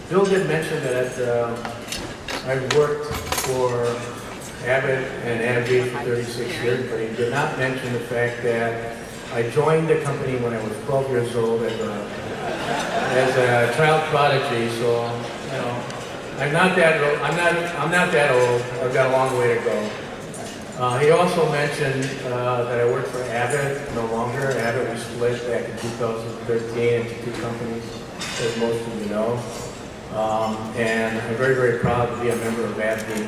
Bill did mention that I've worked for Abbott and AbbVie for 36 years, but he did not mention the fact that I joined the company when I was 12 years old as a child prodigy. So, you know, I'm not that old. I'm not that old. I've got a long way to go. He also mentioned that I work for Abbott, no longer. Abbott was split back in 2013 into two companies, as most of you know. And I'm very, very proud to be a member of AbbVie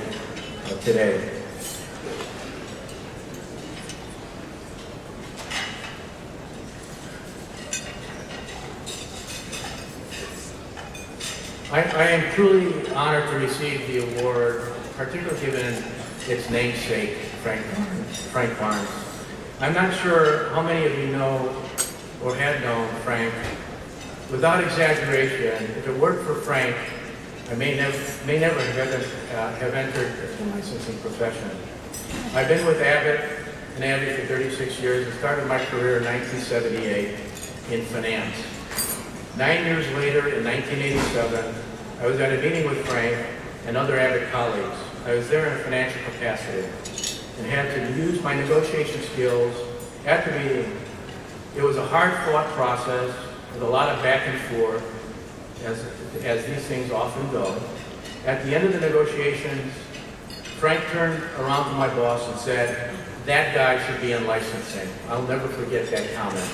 today. I am truly honored to receive the award, particularly given its namesake, Frank Barnes. I'm not sure how many of you know or had known Frank. Without exaggeration, if it weren't for Frank, I may never have entered the licensing profession. I've been with Abbott and AbbVie for 36 years and started my career in 1978 in finance. 9 years later, in 1987, I was at a meeting with Frank and other Abbott colleagues. I was there in a financial capacity and had to use my negotiation skills at the meeting. It was a hard-fought process with a lot of back and forth, as these things often go. At the end of the negotiations, Frank turned around to my boss and said, "That guy should be in licensing." I'll never forget that comment.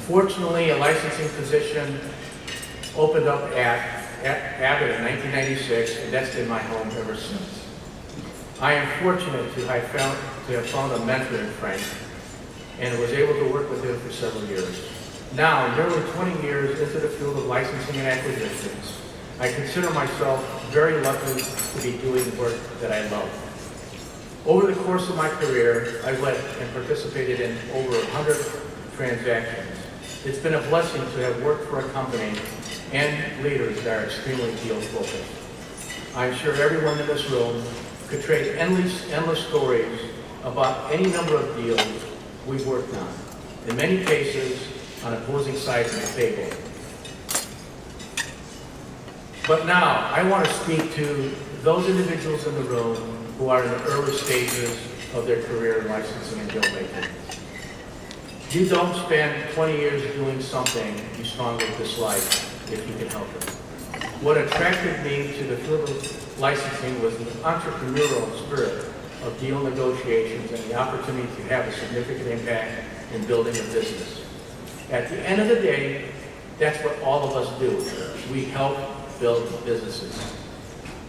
Fortunately, a licensing position opened up at Abbott in 1996, and that's been my home ever since. I am fortunate to have found a mentor in Frank, and was able to work with him for several years. Now, nearly 20 years into the field of licensing and acquisitions, I consider myself very lucky to be doing work that I love. Over the course of my career, I've led and participated in over 100 transactions. It's been a blessing to have worked for a company and leaders that are extremely deal-focused. I'm sure everyone in this room could trade endless stories about any number of deals we've worked on, in many cases on opposing sides of the table. But now, I want to speak to those individuals in the room who are in the early stages of their career in licensing and deal making. You don't spend 20 years doing something you strongly dislike if you can help it. What attracted me to the field of licensing was the entrepreneurial spirit of deal negotiations and the opportunity to have a significant impact in building a business. At the end of the day, that's what all of us do. We help build businesses.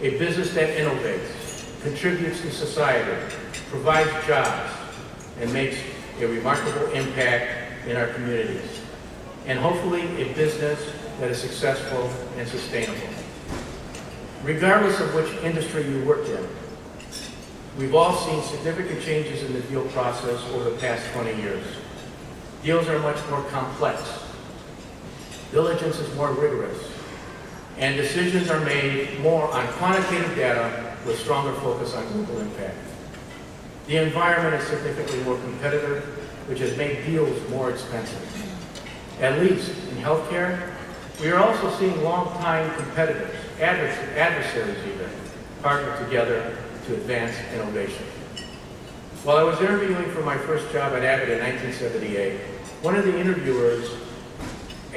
A business that innovates, contributes to society, provides jobs, and makes a remarkable impact in our communities. And hopefully a business that is successful and sustainable. Regardless of which industry you work in, we've all seen significant changes in the deal process over the past 20 years. Deals are much more complex. Diligence is more rigorous. And decisions are made more on quantitative data with stronger focus on global impact. The environment is significantly more competitive, which has made deals more expensive. At least in healthcare, we are also seeing long-time competitors, adversaries even, partner together to advance innovation. While I was interviewing for my first job at Abbott in 1978, one of the interviewers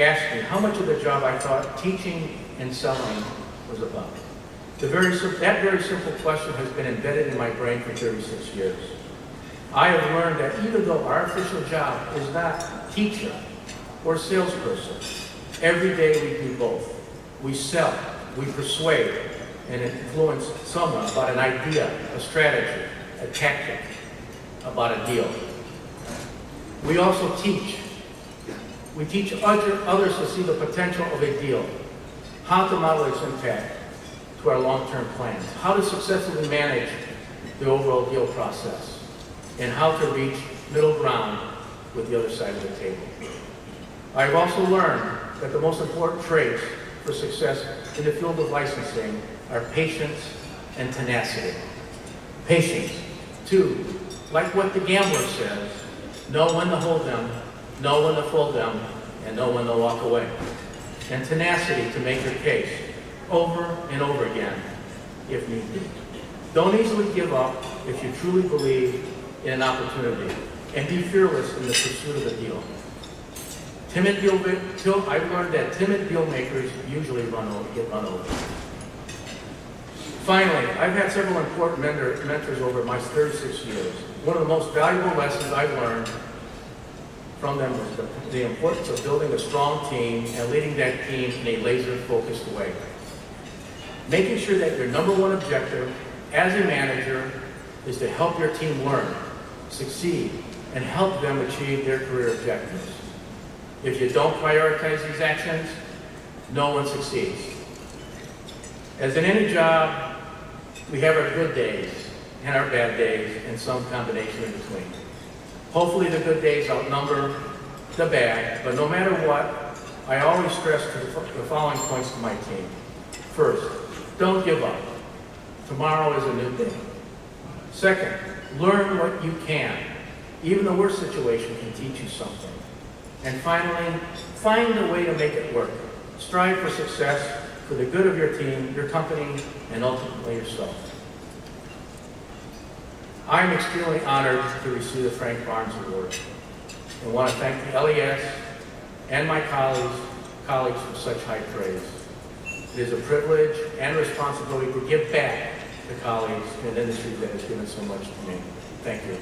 asked me how much of the job I thought teaching and selling was about. That very simple question has been embedded in my brain for 36 years. I have learned that even though our official job is not teacher or salesperson, every day we do both. We sell, we persuade, and influence someone about an idea, a strategy, a tactic, about a deal. We also teach. We teach others to see the potential of a deal, how to model its impact to our long-term plans, how to successfully manage the overall deal process, and how to reach middle ground with the other side of the table. I've also learned that the most important traits for success in the field of licensing are patience and tenacity. Patience, too, like what the gambler says, know when to hold them, know when to fold them, and know when to walk away. And tenacity to make your case, over and over again if need be. Don't easily give up if you truly believe in an opportunity, and be fearless in the pursuit of a deal. I've learned that timid deal makers usually get run over. Finally, I've had several important mentors over my 36 years. One of the most valuable lessons I've learned from them was the importance of building a strong team and leading that team in a laser-focused way. Making sure that your number one objective as a manager is to help your team learn, succeed, and help them achieve their career objectives. If you don't prioritize these actions, no one succeeds. As in any job, we have our good days and our bad days and some combination in between. Hopefully the good days outnumber the bad, but no matter what, I always stress the following points to my team. First, don't give up. Tomorrow is a new day. Second, learn what you can. Even the worst situation can teach you something. And finally, find a way to make it work. Strive for success for the good of your team, your company, and ultimately yourself. I'm extremely honored to receive the Frank Barnes Award and want to thank the LES and my colleagues for such high praise. It is a privilege and responsibility to give back to colleagues in an industry that has given so much to me. Thank you.